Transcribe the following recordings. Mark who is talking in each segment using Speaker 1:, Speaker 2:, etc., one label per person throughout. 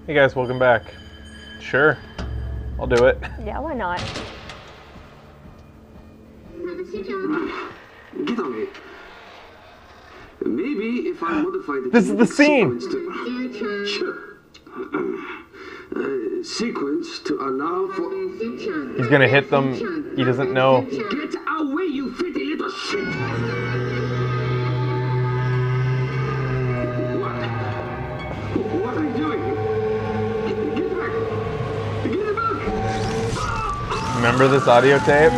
Speaker 1: Hey guys, welcome back. Sure, I'll do it.
Speaker 2: Yeah, why not?
Speaker 3: Get on it. Maybe if I modify the
Speaker 1: This is the scene.
Speaker 3: Sequence to allow for.
Speaker 1: He's gonna hit them. He doesn't know.
Speaker 3: Get away, you filthy little shit! What are you doing? Get back! Get back!
Speaker 1: Remember this audio tape?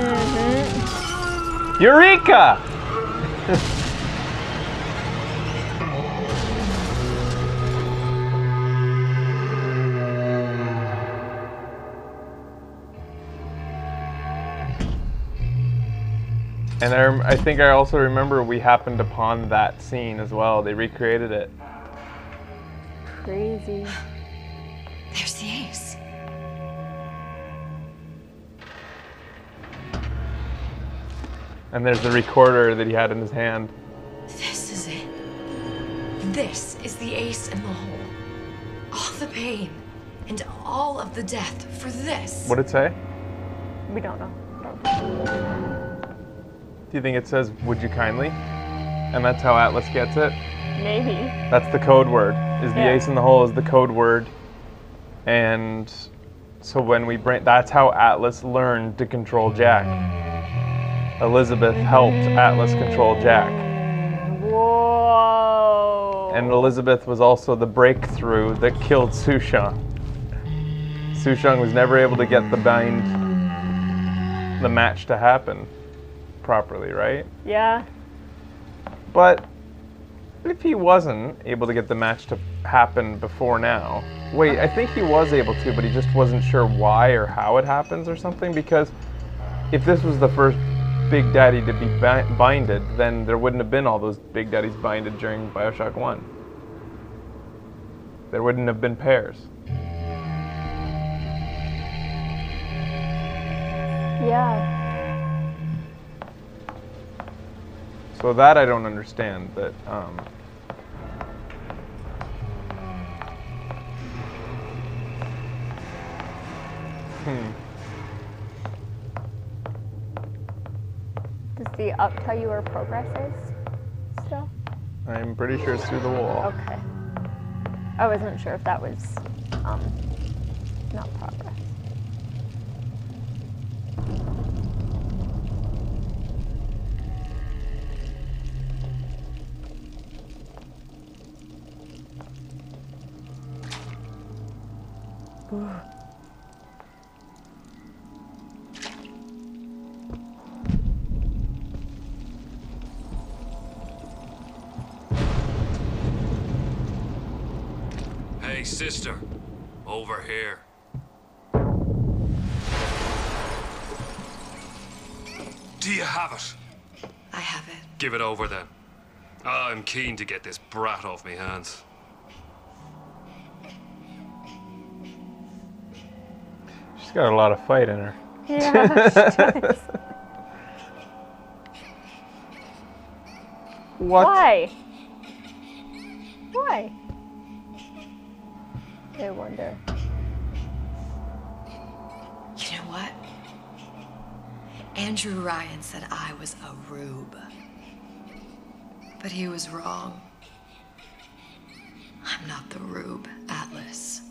Speaker 1: Eureka! And I think I also remember we happened upon that scene as well. They recreated it.
Speaker 2: Crazy.
Speaker 4: There's the ace.
Speaker 1: And there's the recorder that he had in his hand.
Speaker 4: This is it. This is the ace in the hole. All the pain and all of the death for this.
Speaker 1: What'd it say?
Speaker 2: We don't know.
Speaker 1: Do you think it says, "Would you kindly"? And that's how Atlas gets it?
Speaker 2: Maybe.
Speaker 1: That's the code word. Is the
Speaker 2: Yeah.
Speaker 1: ace in the hole is the code word. And so when we bring, that's how Atlas learned to control Jack. Elizabeth helped Atlas control Jack.
Speaker 2: Whoa.
Speaker 1: And Elizabeth was also the breakthrough that killed Sushang. Sushang was never able to get the match to happen properly, right?
Speaker 2: Yeah.
Speaker 1: But if he wasn't able to get the match to happen before now, wait, I think he was able to, but he just wasn't sure why or how it happens or something, because if this was the first Big Daddy to be binded, then there wouldn't have been all those Big Daddies binded during Bioshock 1. There wouldn't have been pairs.
Speaker 2: Yeah.
Speaker 1: So that I don't understand, but
Speaker 2: Does the up tell you where progress is still?
Speaker 1: I'm pretty sure it's through the wall.
Speaker 2: Okay. I wasn't sure if that was not progress.
Speaker 5: Hey, sister. Over here. Do you have it?
Speaker 4: I have it.
Speaker 5: Give it over then. I'm keen to get this brat off me hands.
Speaker 1: She's got a lot of fight in her.
Speaker 2: Yeah, she does.
Speaker 1: What?
Speaker 2: Why? Why? I wonder.
Speaker 4: You know what? Andrew Ryan said I was a rube. But he was wrong. I'm not the rube, Atlas.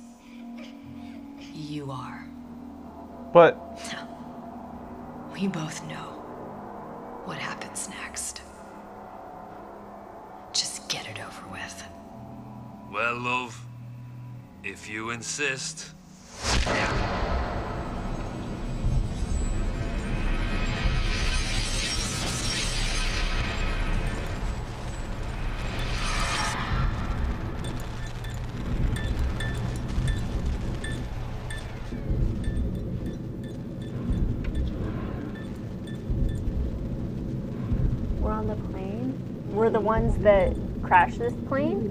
Speaker 4: You are.
Speaker 1: But
Speaker 4: We both know what happens next. Just get it over with.
Speaker 5: Well, love, if you insist.
Speaker 2: We're on the plane. We're the ones that crashed this plane.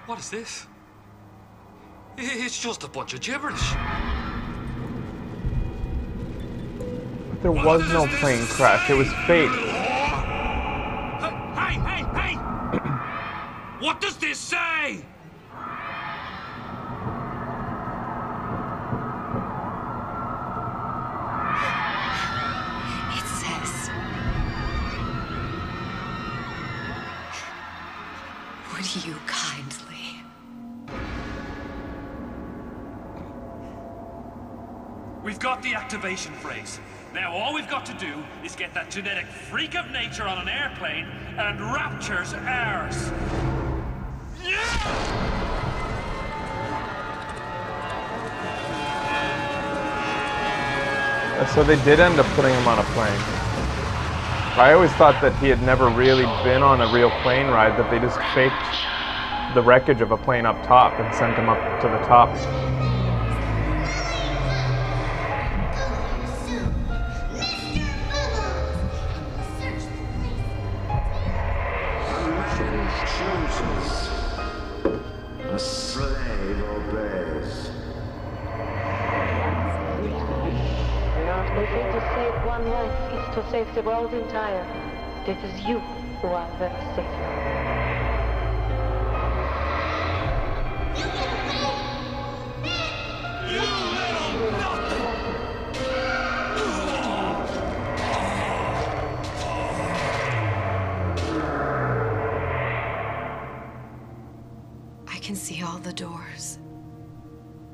Speaker 5: What is this? It's just a bunch of gibberish.
Speaker 1: there was no plane crash. It was fake.
Speaker 5: Hey, Hey! What does this say?
Speaker 4: It says, would you kindly?
Speaker 5: We've got the activation phrase. Now all we've got to do is get that genetic freak of nature on an airplane and rapture's ours. Yeah!
Speaker 1: So they did end up putting him on a plane. I always thought that he had never really been on a real plane ride, that they just faked the wreckage of a plane up top and sent him up to the top.
Speaker 3: A slave obeys.
Speaker 6: They say to save one life is to save the world entire. It is you who are very safe.
Speaker 4: I can see all the doors.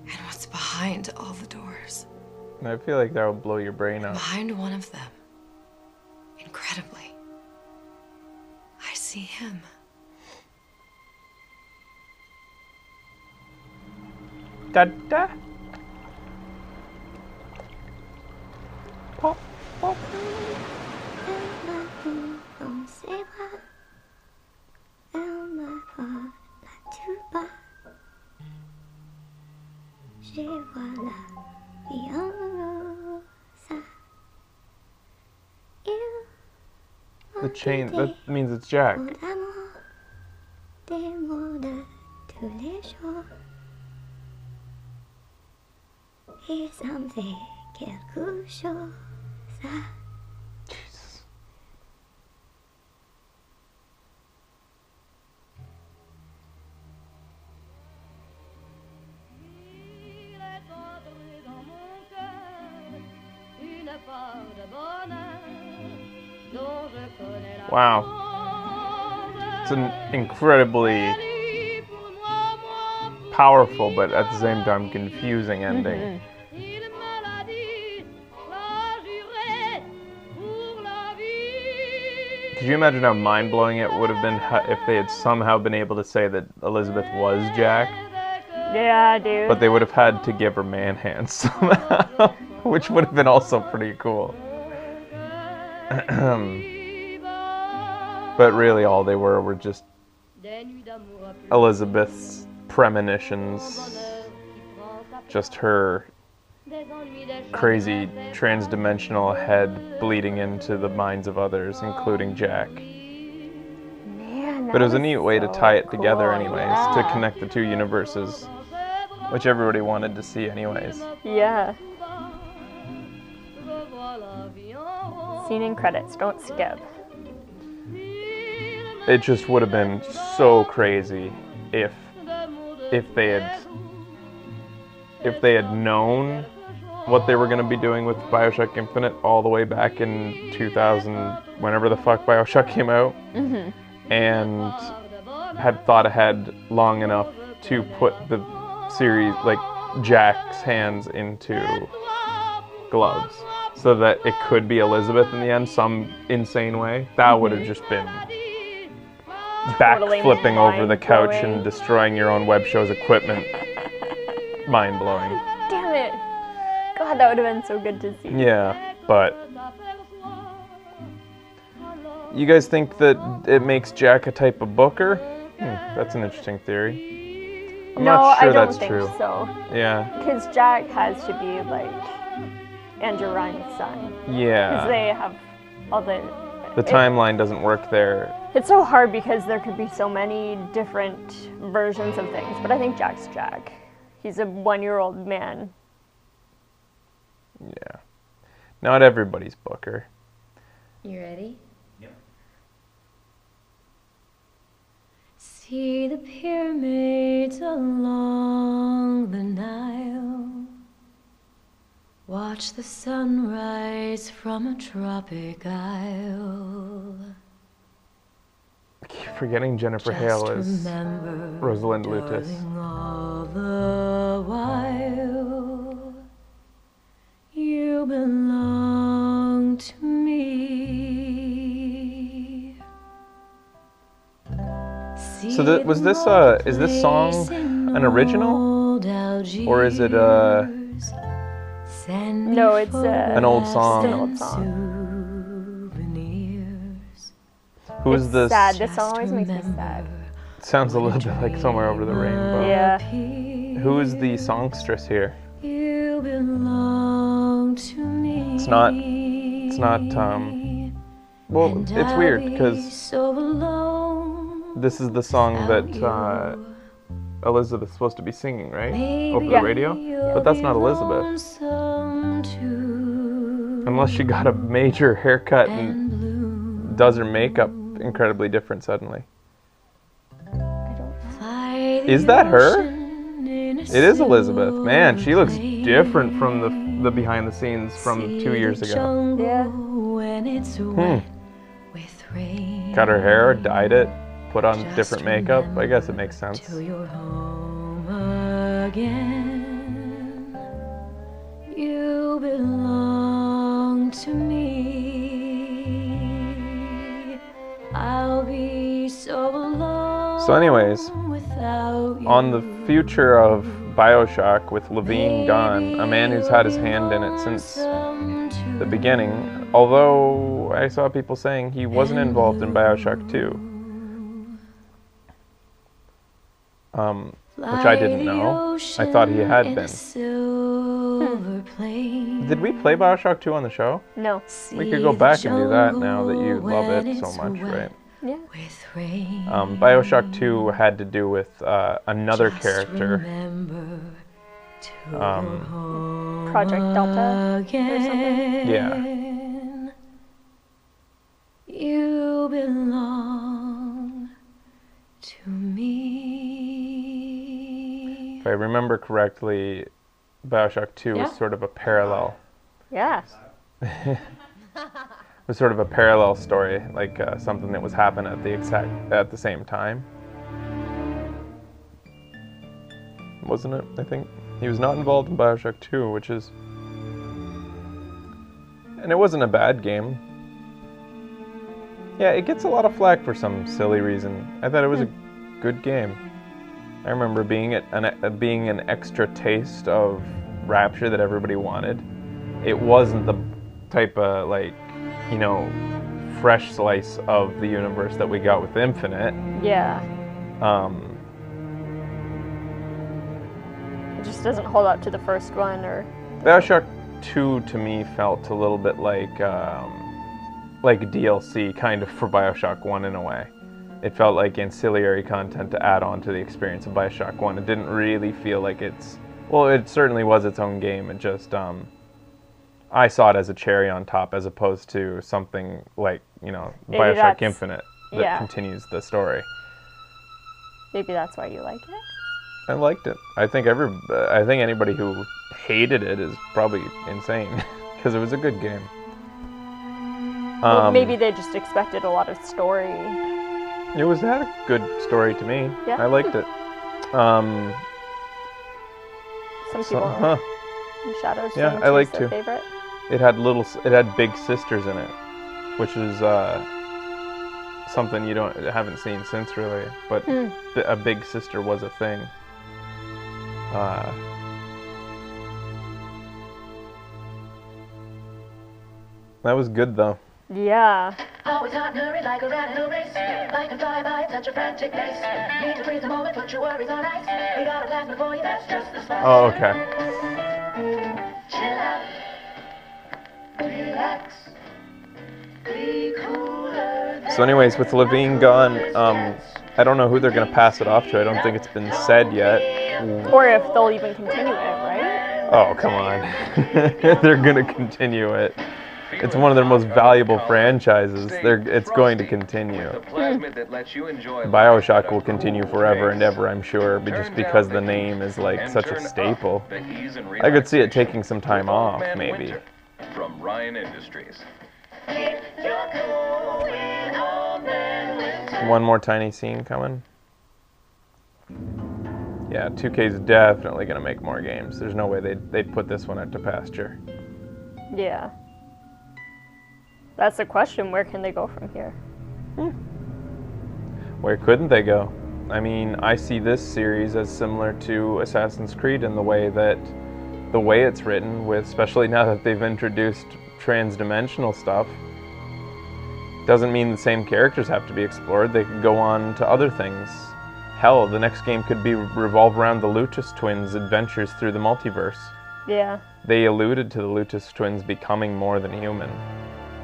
Speaker 4: And what's behind all the doors.
Speaker 1: And I feel like that would blow your brain out.
Speaker 4: Behind one of them, incredibly, I see him.
Speaker 1: Da-da. Pop, pop. The chain, that means it's Jack. Jesus. Wow. It's an incredibly powerful, but at the same time confusing ending. Could you imagine how mind-blowing it would have been if they had somehow been able to say that Elizabeth was Jack?
Speaker 2: Yeah, dude.
Speaker 1: But they would have had to give her man hands somehow, which would have been also pretty cool. But really all they were just Elizabeth's premonitions, just her crazy trans-dimensional head bleeding into the minds of others, including Jack.
Speaker 2: Man,
Speaker 1: But it was a
Speaker 2: that
Speaker 1: neat way to tie it together
Speaker 2: cool,
Speaker 1: anyways,
Speaker 2: yeah.
Speaker 1: to connect the two universes, which everybody wanted to see anyways.
Speaker 2: Yeah. Scene and credits, don't skip.
Speaker 1: It just would have been so crazy if they had known what they were going to be doing with Bioshock Infinite all the way back in 2000, whenever the fuck Bioshock came out, and had thought ahead long enough to put the series, like Jack's hands into gloves, so that it could be Elizabeth in the end, some insane way. That would have just been backflipping over the couch and
Speaker 2: mind-blowing.
Speaker 1: destroying your own web show's equipment. Mind-blowing.
Speaker 2: Damn it. God, that would have been so good to see.
Speaker 1: Yeah, but you guys think that it makes Jack a type of booker? That's an interesting theory. I'm
Speaker 2: No,
Speaker 1: not sure
Speaker 2: I don't
Speaker 1: that's
Speaker 2: think
Speaker 1: true.
Speaker 2: so.
Speaker 1: Yeah.
Speaker 2: Because Jack has to be like Andrew Ryan's son. Because
Speaker 1: Yeah.
Speaker 2: they have all the...
Speaker 1: The timeline doesn't work there.
Speaker 2: It's so hard because there could be so many different versions of things. But I think Jack's Jack. He's a 1-year-old man.
Speaker 1: Yeah. Not everybody's booker.
Speaker 4: You ready? See the pyramids along the Nile. Watch the sunrise from a tropic isle.
Speaker 1: I keep forgetting Jennifer
Speaker 4: Just
Speaker 1: Hale is
Speaker 4: remember,
Speaker 1: Rosalind Lutis.
Speaker 4: darling, all the while you belong to me.
Speaker 1: So was this is this song an original, or is it
Speaker 2: No, it's
Speaker 1: an old song?
Speaker 2: It's an old song.
Speaker 1: Who's
Speaker 2: It's
Speaker 1: this?
Speaker 2: sad. This song always makes me sad.
Speaker 1: Sounds a little bit like Somewhere Over the Rainbow.
Speaker 2: Yeah.
Speaker 1: Who is the songstress here?
Speaker 4: You belong to me.
Speaker 1: It's not. Well, it's weird because
Speaker 4: So alone
Speaker 1: this is the song that Elizabeth's supposed to be singing, right? Over the
Speaker 2: Yeah.
Speaker 1: radio? But that's not Elizabeth. Unless she got a major haircut and does her makeup incredibly different suddenly. Is that her? It is Elizabeth. Man, she looks different from the behind the scenes from 2 years ago.
Speaker 2: Yeah.
Speaker 1: Cut her hair, dyed it, put on different makeup. I guess it makes sense.
Speaker 4: Till you're home again. You belong to me. I'll be so alone.
Speaker 1: So anyways,
Speaker 4: without you.
Speaker 1: on the future of Bioshock with Levine gone, a man who's had his hand in it since the beginning, although I saw people saying he wasn't involved in Bioshock 2. Which I didn't know. I thought he had been. Did we play Bioshock 2 on the show?
Speaker 2: No.
Speaker 1: We could go back and do that now that you love it so much, right?
Speaker 2: Yeah.
Speaker 1: Bioshock 2 had to do with another character.
Speaker 2: Project Delta or something.
Speaker 1: Yeah.
Speaker 4: You belong to me.
Speaker 1: If I remember correctly, Bioshock 2 was sort of a parallel.
Speaker 2: Yeah.
Speaker 1: It was sort of a parallel story, like something that was happening at the same time. Wasn't it? I think he was not involved in Bioshock 2, which is, and it wasn't a bad game. Yeah, it gets a lot of flack for some silly reason. I thought it was a good game. I remember being an extra taste of Rapture that everybody wanted. It wasn't the type of, like, you know, fresh slice of the universe that we got with Infinite.
Speaker 2: Yeah. It just doesn't hold up to the first one, or.
Speaker 1: Bioshock 2 to me felt a little bit like DLC kind of for Bioshock 1 in a way. It felt like ancillary content to add on to the experience of Bioshock 1. It didn't really feel like it certainly was its own game. It just, I saw it as a cherry on top as opposed to something like, you know,
Speaker 2: Maybe
Speaker 1: Bioshock Infinite that
Speaker 2: yeah.
Speaker 1: continues the story.
Speaker 2: Maybe that's why you like it?
Speaker 1: I liked it. I think anybody who hated it is probably insane because it was a good game.
Speaker 2: Well, maybe they just expected a lot of story.
Speaker 1: It had a good story to me.
Speaker 2: Yeah.
Speaker 1: I liked it.
Speaker 2: Some people in Shadows
Speaker 1: Yeah,
Speaker 2: Change
Speaker 1: I like
Speaker 2: is their
Speaker 1: to.
Speaker 2: favorite.
Speaker 1: It had big sisters in it, which is something you haven't seen since really. But a big sister was a thing. That was good though.
Speaker 2: Yeah.
Speaker 7: Always hot and hurry like a rat in a race. Like a fly-by, touch a frantic pace. Need to freeze the moment, put your worries on ice. We got a plan before you, that's just the spice.
Speaker 1: Oh, okay.
Speaker 7: Chill out. Relax. Be cooler than
Speaker 1: So anyways, with Levine gone, I don't know who they're going to pass it off to. I don't think it's been said yet.
Speaker 2: Or if they'll even continue it, right?
Speaker 1: Oh, come on. They're going to continue it. It's one of their most valuable franchises. It's going to continue. Bioshock will continue forever and ever, I'm sure, but just because the name is like such a staple. I could see it taking some time off, maybe.
Speaker 8: From Ryan Industries.
Speaker 1: One more tiny scene coming. Yeah, 2K's definitely gonna make more games. There's no way they'd put this one out to pasture.
Speaker 2: Yeah. That's the question. Where can they go from here?
Speaker 1: Where couldn't they go? I mean, I see this series as similar to Assassin's Creed in the way it's written, with especially now that they've introduced trans-dimensional stuff. Doesn't mean the same characters have to be explored. They could go on to other things. Hell, the next game could be revolve around the Luchas twins' adventures through the multiverse.
Speaker 2: Yeah.
Speaker 1: They alluded to the Luchas twins becoming more than human.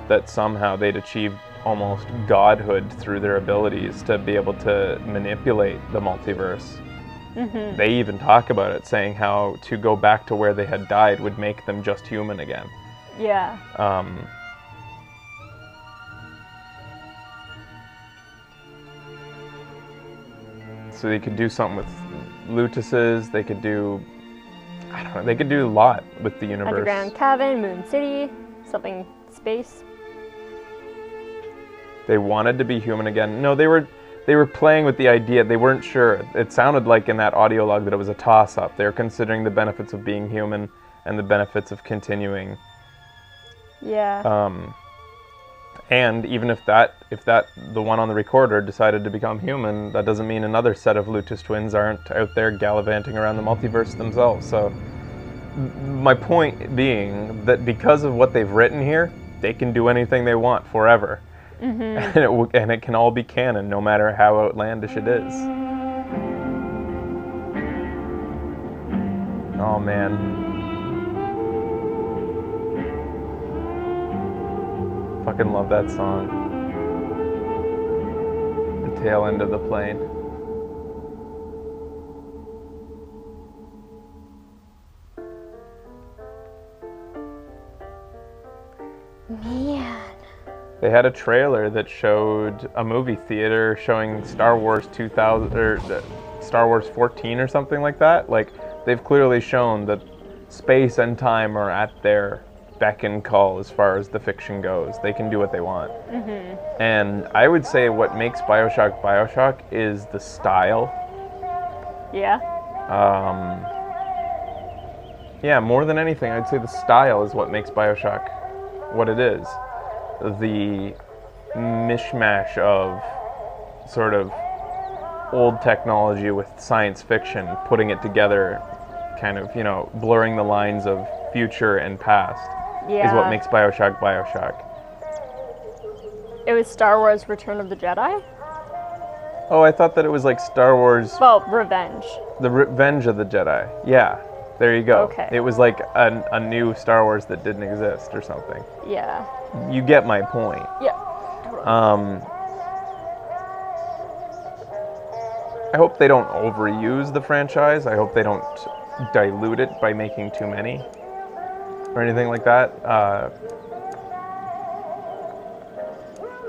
Speaker 1: That somehow they'd achieved almost godhood through their abilities to be able to manipulate the multiverse.
Speaker 2: Mm-hmm.
Speaker 1: They even talk about it, saying how to go back to where they had died would make them just human again.
Speaker 2: Yeah.
Speaker 1: So they could do something with Lutuses. They could do, I don't know. They could do a lot with the universe.
Speaker 2: Underground Cabin, Moon City, something space.
Speaker 1: They wanted to be human again. No, they were playing with the idea. They weren't sure. It sounded like in that audio log that it was a toss-up. They were considering the benefits of being human and the benefits of continuing.
Speaker 2: Yeah.
Speaker 1: And even if the one on the recorder decided to become human, that doesn't mean another set of Luchas twins aren't out there gallivanting around the multiverse themselves. So my point being that because of what they've written here, they can do anything they want forever.
Speaker 2: Mm-hmm.
Speaker 1: And it can all be canon, no matter how outlandish it is. Oh man. Fucking love that song. The tail end of the plane.
Speaker 2: Man.
Speaker 1: They had a trailer that showed a movie theater showing Star Wars 2000 or Star Wars 14 or something like that. Like, they've clearly shown that space and time are at their beck and call as far as the fiction goes. They can do what they want.
Speaker 2: Mm-hmm.
Speaker 1: And I would say what makes Bioshock Bioshock is the style.
Speaker 2: Yeah.
Speaker 1: Yeah, more than anything, I'd say the style is what makes Bioshock what it is. The mishmash of sort of old technology with science fiction, putting it together, kind of, blurring the lines of future and past.
Speaker 2: Yeah.
Speaker 1: Is what makes Bioshock Bioshock.
Speaker 2: It was Star Wars Return of the Jedi?
Speaker 1: Oh, I thought that it was like Star Wars...
Speaker 2: Well, Revenge.
Speaker 1: The Revenge of the Jedi. Yeah, there you go.
Speaker 2: Okay.
Speaker 1: It was like a new Star Wars that didn't exist or something.
Speaker 2: Yeah.
Speaker 1: You get my point.
Speaker 2: Yeah. Totally.
Speaker 1: I hope they don't overuse the franchise. I hope they don't dilute it by making too many or anything like that.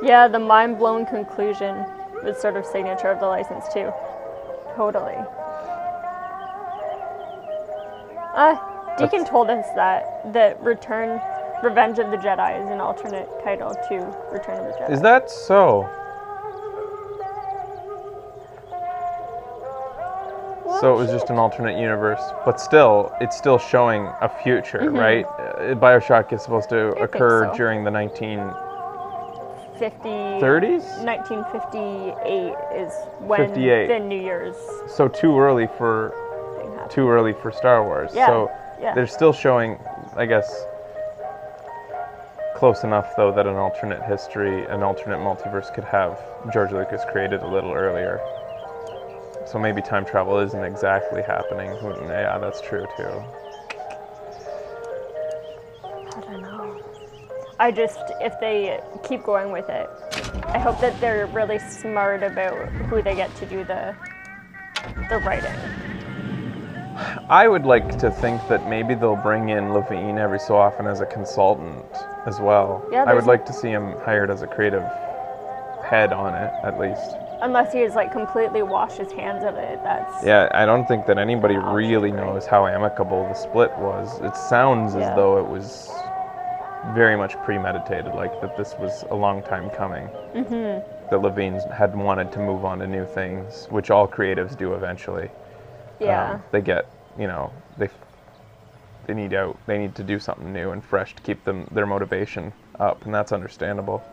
Speaker 2: Yeah, the mind-blown conclusion was sort of signature of the license too. Totally. Deacon told us that Revenge of the Jedi is an alternate title to Return of the Jedi.
Speaker 1: Is that so? So it was just an alternate universe, but still, it's still showing a future, right? Bioshock is supposed to occur
Speaker 2: so.
Speaker 1: during the
Speaker 2: 1930s? 1958 is when
Speaker 1: 58.
Speaker 2: the New Year's
Speaker 1: So too early for
Speaker 2: thing happened.
Speaker 1: Star Wars.
Speaker 2: Yeah,
Speaker 1: So
Speaker 2: yeah.
Speaker 1: they're still showing, I guess, close enough though that an alternate history, an alternate multiverse could have George Lucas created a little earlier. So maybe time travel isn't exactly happening. Yeah, that's true too.
Speaker 2: I don't know. If they keep going with it, I hope that they're really smart about who they get to do the writing.
Speaker 1: I would like to think that maybe they'll bring in Levine every so often as a consultant, as well.
Speaker 2: Yeah,
Speaker 1: I would
Speaker 2: there's-
Speaker 1: like to see him hired as a creative head on it, at least.
Speaker 2: Unless he has like completely washed his hands of it. That's
Speaker 1: Yeah, I don't think that anybody
Speaker 2: Option,
Speaker 1: really
Speaker 2: right?
Speaker 1: knows how amicable the split was. It sounds as
Speaker 2: Yeah.
Speaker 1: though it was very much premeditated, like that this was a long time coming. Mm-hmm. That Levine had wanted to move on to new things, which all creatives do eventually.
Speaker 2: yeah.
Speaker 1: They get, they need out. They need to do something new and fresh to keep their motivation up, and that's understandable.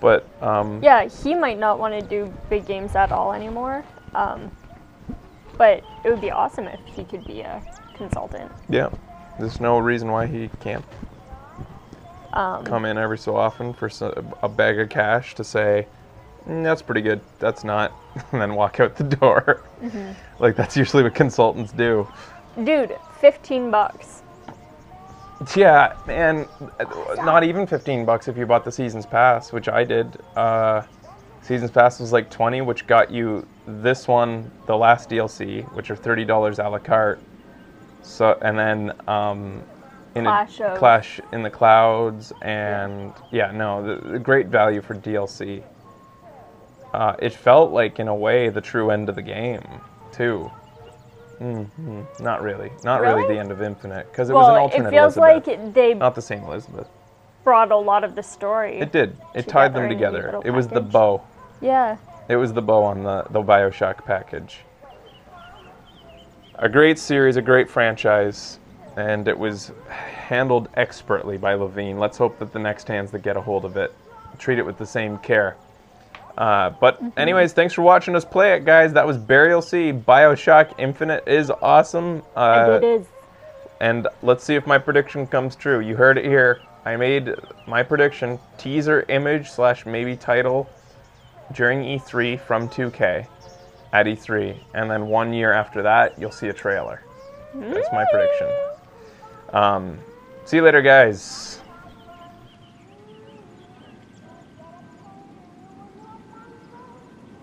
Speaker 1: But
Speaker 2: Yeah, he might not want to do big games at all anymore. But it would be awesome if he could be a consultant.
Speaker 1: yeah, there's no reason why he can't come in every so often for a bag of cash to say, that's pretty good, that's not, and then walk out the door. Like, that's usually what consultants do.
Speaker 2: Dude, $15.
Speaker 1: Yeah, and not even $15 if you bought the Seasons Pass, which I did. Seasons Pass was like $20, which got you this one, the last DLC, which are $30 a la carte. So, and then Clash in the Clouds, and the great value for DLC. It felt like, in a way, the true end of the game, too. Not really. Not really
Speaker 2: Really?
Speaker 1: the end of Infinite, because it was an alternate
Speaker 2: it feels
Speaker 1: Elizabeth.
Speaker 2: like they
Speaker 1: Not the same Elizabeth.
Speaker 2: brought a lot of the story.
Speaker 1: It did. It tied them
Speaker 2: together in a neat
Speaker 1: together.
Speaker 2: little
Speaker 1: It was the
Speaker 2: package.
Speaker 1: bow.
Speaker 2: Yeah.
Speaker 1: It was the bow on the Bioshock package. A great series, a great franchise, and it was handled expertly by Levine. Let's hope that the next hands that get a hold of it treat it with the same care. But anyways, thanks for watching us play it, guys. That was Burial Sea. Bioshock Infinite is awesome.
Speaker 2: And it is.
Speaker 1: And let's see if my prediction comes true. You heard it here. I made my prediction, teaser image / maybe title during E3 from 2K at E3. And then 1 year after that, you'll see a trailer. That's my prediction. See you later, guys.